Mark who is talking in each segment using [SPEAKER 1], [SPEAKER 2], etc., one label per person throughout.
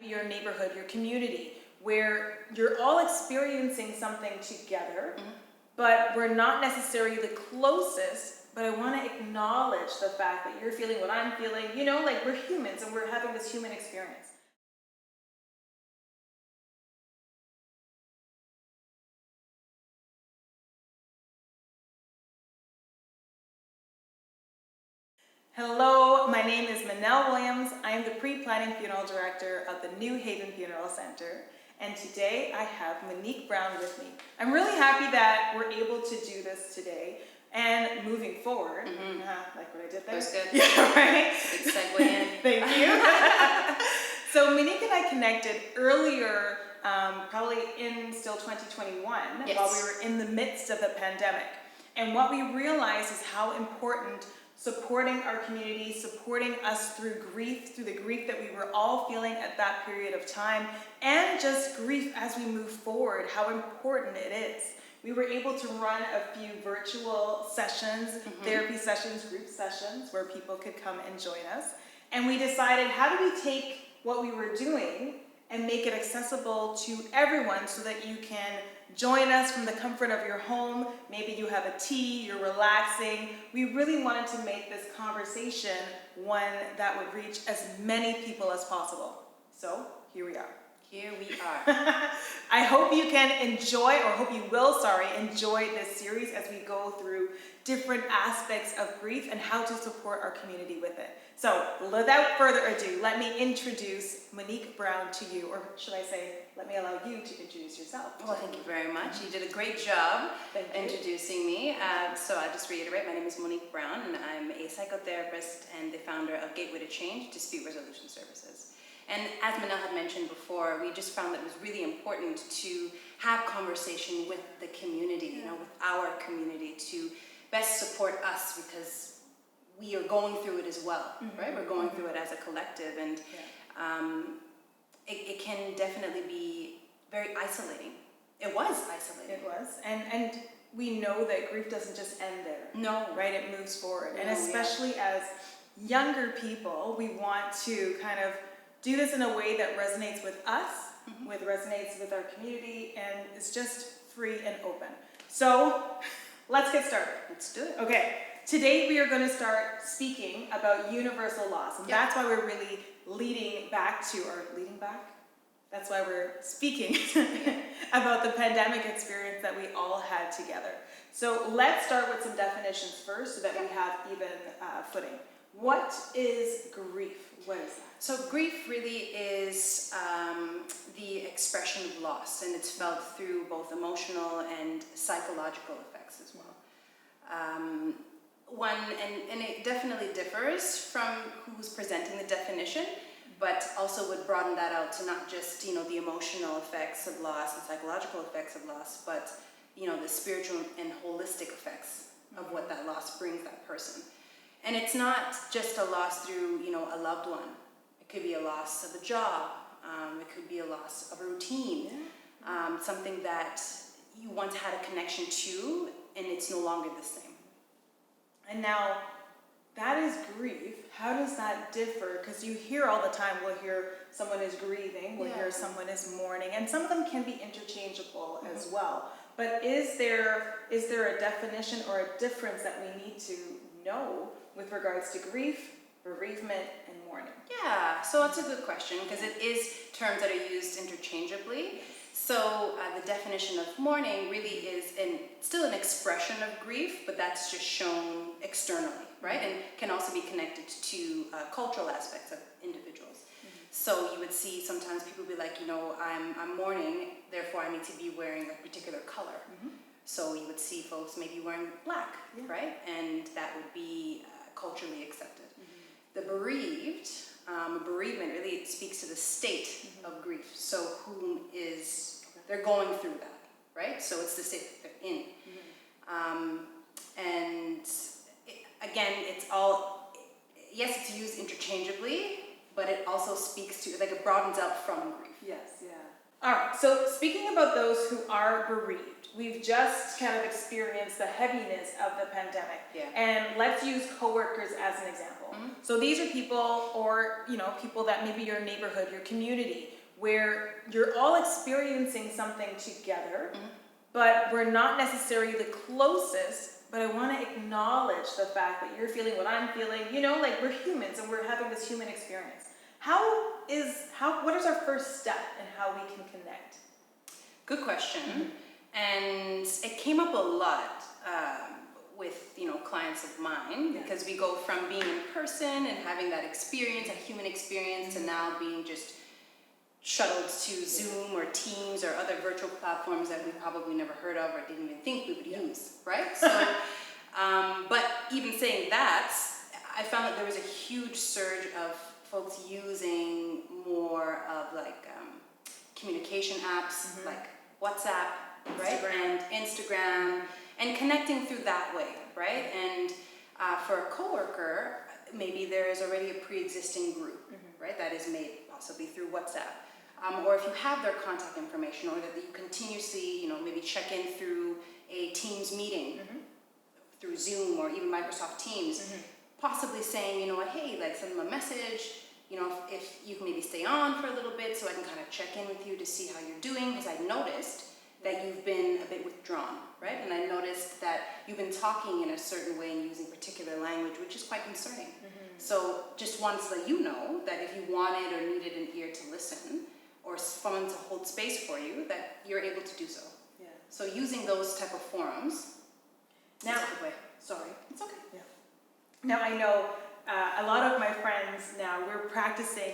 [SPEAKER 1] your neighborhood, your community, where you're all experiencing something together, but we're not necessarily the closest, but I want to acknowledge the fact that you're feeling what I'm feeling, like we're humans and we're having this human experience. Hello, my name is Manel Williams. I am the pre-planning funeral director of the New Haven Funeral Center. And today I have Monique Brown with me. I'm really happy that we're able to do this today and moving forward. Like what I did there?
[SPEAKER 2] That was good.
[SPEAKER 1] Yeah, right?
[SPEAKER 2] Big segue in.
[SPEAKER 1] Thank you. So Monique and I connected earlier, probably in still 2021, while we were in the midst of the pandemic. And what we realized is how important supporting our community, supporting us through the grief that we were all feeling at that period of time, and just grief as we move forward, how important it is. We were able to run a few virtual sessions, therapy sessions, group sessions, where people could come and join us. And we decided, how do we take what we were doing and make it accessible to everyone so that you can join us from the comfort of your home. Maybe you have a tea, you're relaxing. We really wanted to make this conversation one that would reach as many people as possible. So here we are.
[SPEAKER 2] Here we are.
[SPEAKER 1] I hope you can enjoy, or hope you will, enjoy this series as we go through different aspects of grief and how to support our community with it. So without further ado, let me introduce Monique Brown to you, or should I say, let me allow you to introduce yourself.
[SPEAKER 2] Well, thank you very much. You did a great job introducing me. So I'll just reiterate, my name is Monique Brown, and I'm a psychotherapist and the founder of Gateway to Change Dispute Resolution Services. And as Manel had mentioned before, we just found that it was really important to have conversation with the community, with our community, to best support us, because we are going through it as well, right? We're going through it as a collective, and it can definitely be very isolating. It was isolating.
[SPEAKER 1] It was, and we know that grief doesn't just end there.
[SPEAKER 2] No.
[SPEAKER 1] Right? It moves forward, and especially as younger people, we want to kind of do this in a way that resonates with us, resonates with our community, and is just free and open. So let's get started.
[SPEAKER 2] Let's do it.
[SPEAKER 1] Okay, today we are going to start speaking about universal loss, and that's why we're really that's why we're speaking about the pandemic experience that we all had together. So let's start with some definitions first so that we have even footing. What is grief? What is that?
[SPEAKER 2] So grief really is the expression of loss, and it's felt through both emotional and psychological effects as well. And it definitely differs from who's presenting the definition, but also would broaden that out to not just, the emotional effects of loss and psychological effects of loss, but, the spiritual and holistic effects of what that loss brings that person. And it's not just a loss through, a loved one. It could be a loss of a job. It could be a loss of a routine. Something that you once had a connection to, and it's no longer the same.
[SPEAKER 1] And now, that is grief. How does that differ? Because you hear all the time, we'll hear someone is grieving, we'll hear someone is mourning, and some of them can be interchangeable as well. But is there a definition or a difference that we need to know with regards to grief, bereavement, and mourning?
[SPEAKER 2] Yeah, so that's a good question, because it is terms that are used interchangeably. So the definition of mourning really is still an expression of grief, but that's just shown externally, right? And can also be connected to cultural aspects of individuals. So you would see sometimes people be like, I'm mourning, therefore I need to be wearing a particular color. So you would see folks maybe wearing black, right? And that would be culturally accepted. The bereaved, bereavement really speaks to the state of grief. So they're going through that, right? So it's the state that they're in. Again, it's used interchangeably, but it also speaks to, it broadens out from grief.
[SPEAKER 1] Yes, yeah. All right, so speaking about those who are bereaved, we've just kind of experienced the heaviness of the pandemic.
[SPEAKER 2] Yeah.
[SPEAKER 1] And let's use coworkers as an example. So these are people, or people that maybe your neighborhood, your community, where you're all experiencing something together, but we're not necessarily the closest, but I want to acknowledge the fact that you're feeling what I'm feeling, like we're humans and we're having this human experience. What is our first step in how we can connect?
[SPEAKER 2] Good question. And it came up a lot with clients of mine, because we go from being in person and having that experience, a human experience, to now being just shuttled to Zoom or Teams or other virtual platforms that we probably never heard of or didn't even think we would use, right? So, but even saying that, I found that there was a huge surge of folks using more of communication apps like WhatsApp, right? And Instagram, and connecting through that way, right? And for a coworker, maybe there is already a pre-existing group, right? That is made possibly through WhatsApp. Or if you have their contact information, or that you continuously, maybe check in through a Teams meeting, through Zoom or even Microsoft Teams, possibly saying, hey, send them a message, if you can maybe stay on for a little bit so I can kind of check in with you to see how you're doing, because I noticed that you've been a bit withdrawn, right? And I noticed that you've been talking in a certain way and using particular language, which is quite concerning. So just wanted to let you know that if you wanted or needed an ear to listen, or someone to hold space for you, that you're able to do so. Yeah. So using those type of forums.
[SPEAKER 1] Now,
[SPEAKER 2] sorry, it's okay.
[SPEAKER 1] Yeah. Now I know a lot of my friends now, we're practicing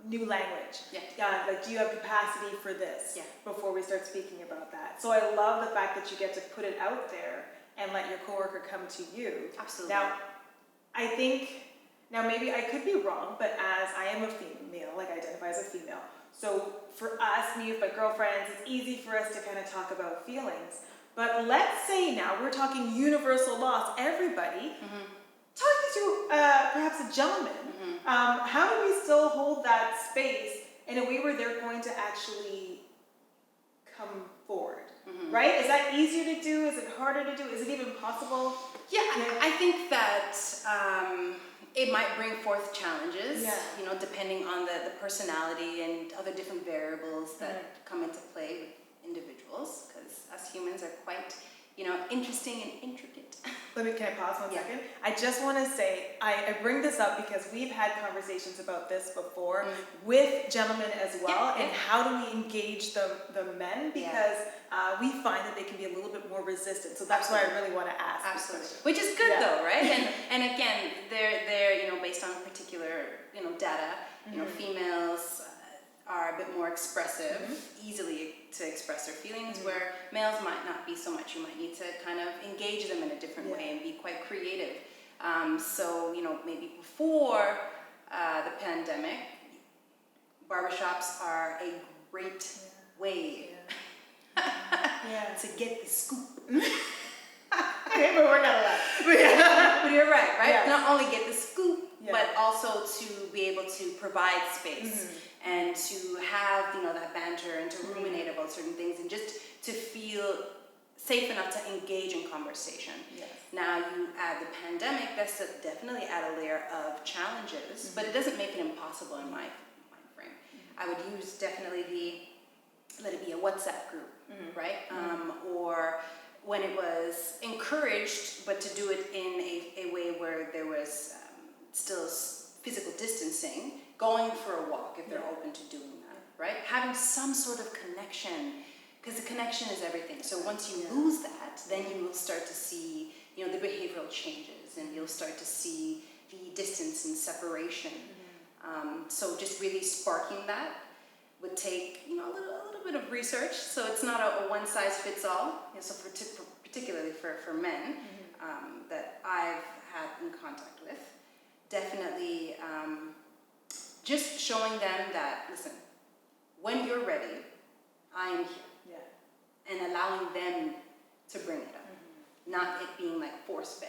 [SPEAKER 1] new language. Yeah. Do you have capacity for this? Yeah. Before we start speaking about that. So I love the fact that you get to put it out there and let your coworker come to you.
[SPEAKER 2] Absolutely.
[SPEAKER 1] Now, I think, maybe I could be wrong, but as I am a female, I identify as a female, so for us, me with my girlfriends, it's easy for us to kind of talk about feelings. But let's say now we're talking universal loss, everybody, talking to perhaps a gentleman, how do we still hold that space in a way where they're going to actually come forward? Right? Is that easier to do? Is it harder to do? Is it even possible?
[SPEAKER 2] Yeah, I think that it might bring forth challenges, depending on the personality and other different variables that come into play with individuals, because us humans are quite, interesting and intricate.
[SPEAKER 1] Can I pause 1 second? I just want to say, I bring this up because we've had conversations about this before with gentlemen as well, and how do we engage the men, because we find that they can be a little bit more resistant. So that's why I really want to ask.
[SPEAKER 2] Absolutely. Which is good though, right? And again, they're based on particular data. Females are a bit more expressive, easily to express their feelings, where males might not be so much. You might need to kind of engage them in a different way and be quite creative. So, maybe before the pandemic, barbershops are a great way to get the scoop.
[SPEAKER 1] Okay, but we're not allowed.
[SPEAKER 2] But you're right?
[SPEAKER 1] Yeah.
[SPEAKER 2] Not only get the scoop, but also to be able to provide space and to have that banter and to ruminate about certain things, and just to feel safe enough to engage in conversation.
[SPEAKER 1] Yes.
[SPEAKER 2] Now you add the pandemic, that's definitely add a layer of challenges, but it doesn't make it impossible in my mind frame. I would use definitely let it be a WhatsApp group, right? Or when it was encouraged, but to do it in a way where there was still physical distancing, going for a walk if they're open to doing that, right? Having some sort of connection, because the connection is everything. So once you lose that, then you will start to see, the behavioral changes, and you'll start to see the distance and separation. So just really sparking that would take, a little bit of research. So it's not a one size fits all. So particularly for men that I've had in contact with, definitely just showing them that, listen, when you're ready, I am here. And allowing them to bring it up. Not it being force-fed.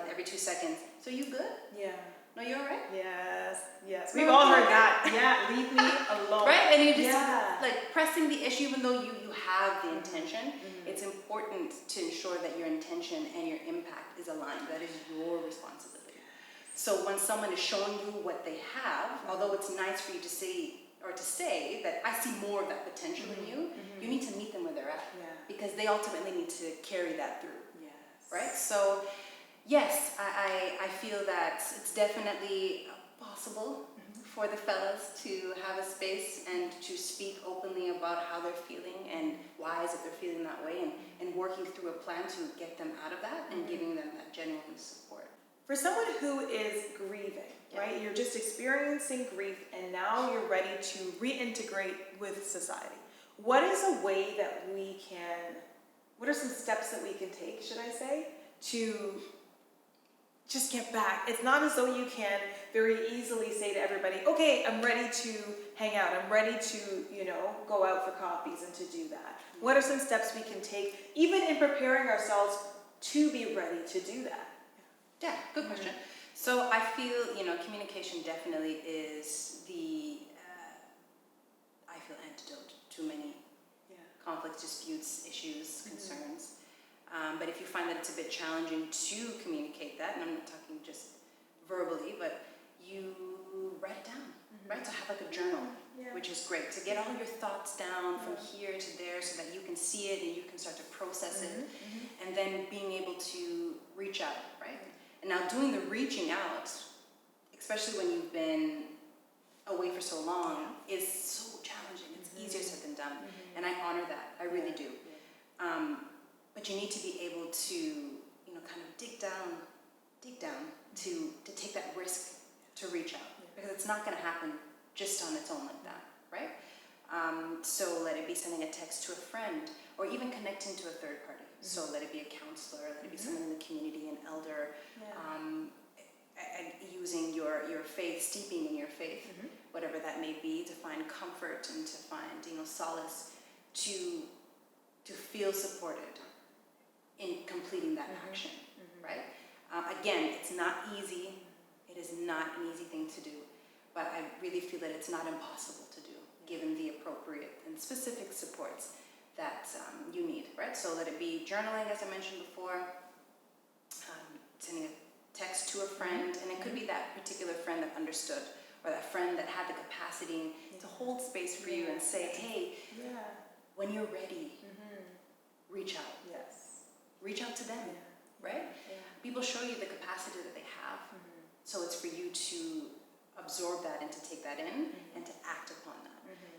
[SPEAKER 2] Every 2 seconds. So you good? Yeah. No, you all right?
[SPEAKER 1] Yes. We've all heard that. Leave me alone.
[SPEAKER 2] Right? And you're just
[SPEAKER 1] Yeah.
[SPEAKER 2] like pressing the issue, even though you have the intention. It's important to ensure that your intention and your impact is aligned. That is your responsibility. So when someone is showing you what they have, although it's nice for you to say that I see more of that potential in you, you need to meet them where they're at.
[SPEAKER 1] Yeah.
[SPEAKER 2] Because they ultimately need to carry that through.
[SPEAKER 1] Yes.
[SPEAKER 2] Right? So yes, I feel that it's definitely possible for the fellas to have a space and to speak openly about how they're feeling and why is it they're feeling that way, and working through a plan to get them out of that and giving them that genuine support.
[SPEAKER 1] For someone who is grieving, right? You're just experiencing grief and now you're ready to reintegrate with society. What is a way that what are some steps that we can take, should I say, to just get back? It's not as though you can very easily say to everybody, okay, I'm ready to hang out. I'm ready to, go out for coffees and to do that. What are some steps we can take, even in preparing ourselves to be ready to do that?
[SPEAKER 2] Yeah, good question. So I feel, communication definitely is the, antidote to many conflicts, disputes, issues, concerns. But if you find that it's a bit challenging to communicate that, and I'm not talking just verbally, but you write it down, right? So have like a journal, which is great, to get all your thoughts down from here to there so that you can see it and you can start to process it, and then being able to reach out, right? And now doing the reaching out, especially when you've been away for so long, is so challenging. It's easier said than done. And I honor that. I really do. But you need to be able to, kind of dig down to take that risk to reach out. Because it's not going to happen just on its own like that, right? So let it be sending a text to a friend, or even connecting to a third party. So let it be a counselor, let it be someone in the community, an elder, and using your faith, steeping in your faith, whatever that may be, to find comfort and to find, solace, to feel supported in completing that action, right? Again, it's not easy. It is not an easy thing to do, but I really feel that it's not impossible to do, given the appropriate and specific supports that you need, right? So let it be journaling, as I mentioned before, sending a text to a friend, and it could be that particular friend that understood, or that friend that had the capacity to hold space for you and say, hey, when you're ready, reach out.
[SPEAKER 1] Yes.
[SPEAKER 2] Reach out to them, right? People show you the capacity that they have, so it's for you to absorb that and to take that in and to act upon that.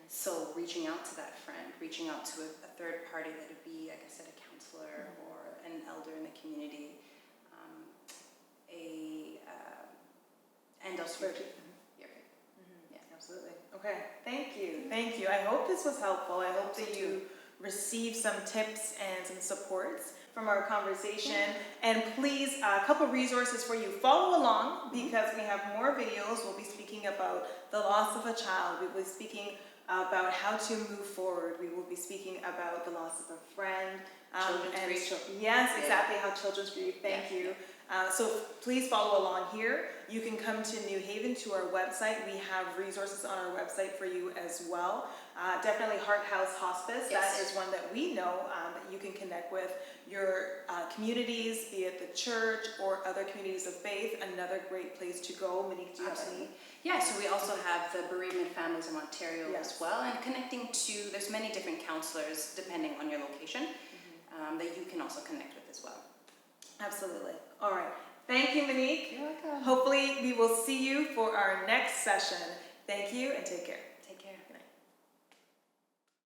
[SPEAKER 2] So reaching out to that friend, reaching out to a third party, that would be, like I said, a counselor or an elder in the community, and also
[SPEAKER 1] Absolutely. Okay, thank you. I hope this was helpful. I hope that you received some tips and some supports from our conversation. And please, a couple resources for you. Follow along, because we have more videos. We'll be speaking about the loss of a child. We will be speaking about how to move forward. We will be speaking about the loss of a friend.
[SPEAKER 2] Children's grief.
[SPEAKER 1] Yes, exactly, how children's grief. Thank you. So please follow along here. You can come to New Haven, to our website. We have resources on our website for you as well. Definitely Heart House Hospice. That is one that we know that you can connect with. Your communities, be it the church or other communities of faith, another great place to go. Monique, do you have any?
[SPEAKER 2] Yeah, so we also have the bereavement families in Ontario as well, and connecting to, there's many different counselors depending on your location that you can also connect with as well.
[SPEAKER 1] Absolutely. All right. Thank you, Monique.
[SPEAKER 2] You're welcome.
[SPEAKER 1] Hopefully we will see you for our next session. Thank you and take care.